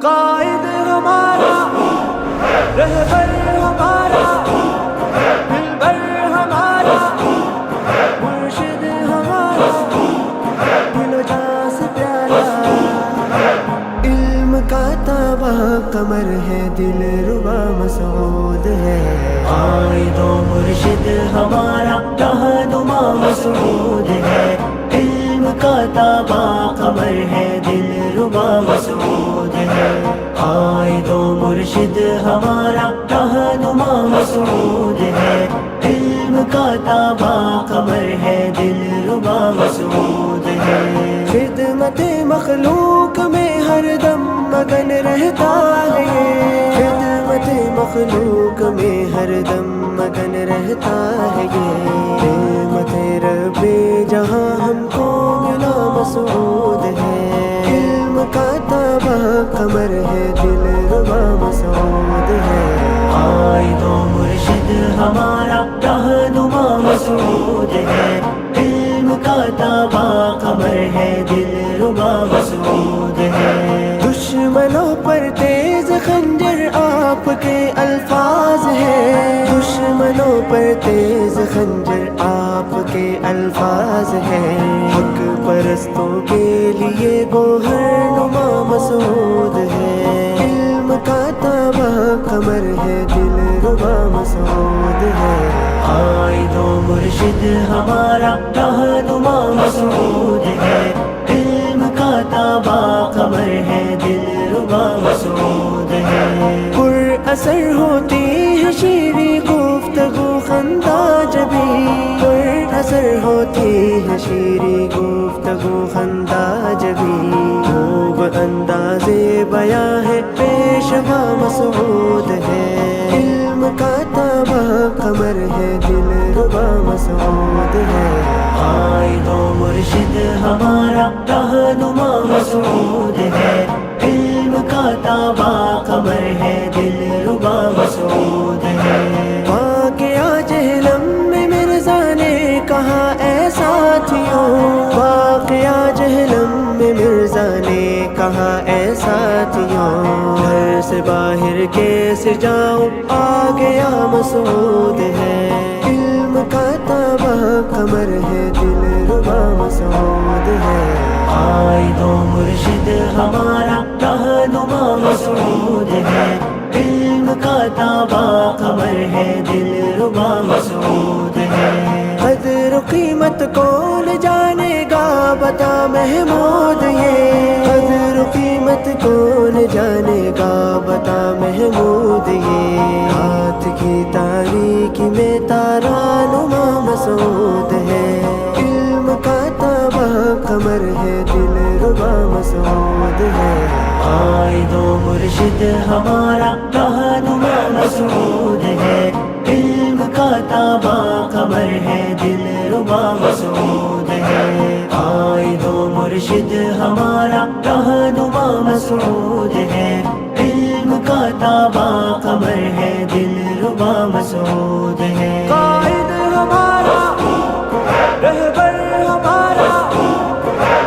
قائد ہمارا، رہبر ہمارا، دلبر ہمارا، مرشد ہمارا، دل و جاں سے پیارا، علم کا تابع قمر ہے، دل ربا مسعود ہے، قائد و مرشد ہمارا رہنما مسعود ہے، علم کا تابع قمر ہے، دل ربا مسعود ہے، قائد و مرشد ہمارا رہنما مسعود ہے، علم کا تابع قمر ہے، دل ربا مسعود ہے، خدمت مخلوق میں ہر دم مگن رہتا ہے، خدمت مخلوق میں ہر دم مگن رہتا ہے، نعمت رب جہاں ہم کو ملا مسعود ہے، علم کا تابع قمر ہے، دل ربا مسعود ہے، قائد و مرشد ہمارا رہنما مسعود ہے، علم کا تابع قمر ہے، دل ربا مسعود ہے، دشمنوں پر تیز خنجر آپ کے الفاظ ہیں، دشمنوں پر تیز خنجر آپ کے الفاظ ہیں، حق پرستوں کے لیے گوہر نما مسعود ہے، علم کا تابع قمر ہے، دل ربا مسعود ہے، قائد و مرشد ہمارا رہنما مسعود ہے، علم کا تابع قمر ہے، دل ربا مسعود ہے، پر اثر ہوتی ہے شیریں گفتگو خندہ جبیں، پر اثر ہوتی ہے شیریں گفتگو خندہ جبیں، خوب انداز بیاں ہے، پیشوا مسعود ہے، علم کا تابع قمر ہے، دل ربا مسعود ہے، قائد و مرشد ہمارا رہنما مسعود ہے، علم کا تابع قمر ہے، دل ربا مسعود ہے، واقعہ جہلم میں مرزا نے کہا اے ساتھیوں، واقعہ جہلم میں مرزا نے کہا اے ساتھیوں، گھر سے باہر کیسے جاؤں، آ گیا مسعود ہے، علم کا تابع قمر ہے، دل ربا مسعود ہے، قائد و مرشد ہمارا رہنما مسعود ہے، علم کا تابع قمر ہے، دل ربا مسعود ہے، قدر و قیمت کون جانے گا بتا محمود، یہ قدر و قیمت کون جانے گا بتا محمود، یہ ہاتھ کی تاریکی میں تارا نما مسعود ہے، علم کا تابع قمر ہے، دل ربا مسعود ہے، قائد و مرشد ہمارا رہنما مسعود ہے، علم کا تابع قمر ہے، دل ربا مسعود ہے، قائد و مرشد ہمارا رہنما مسعود ہے، علم کا تابع قمر ہے، دل ربا مسعود ہے، قائد ہمارا، رہبر ہمارا،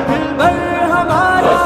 دلبر ہمارا،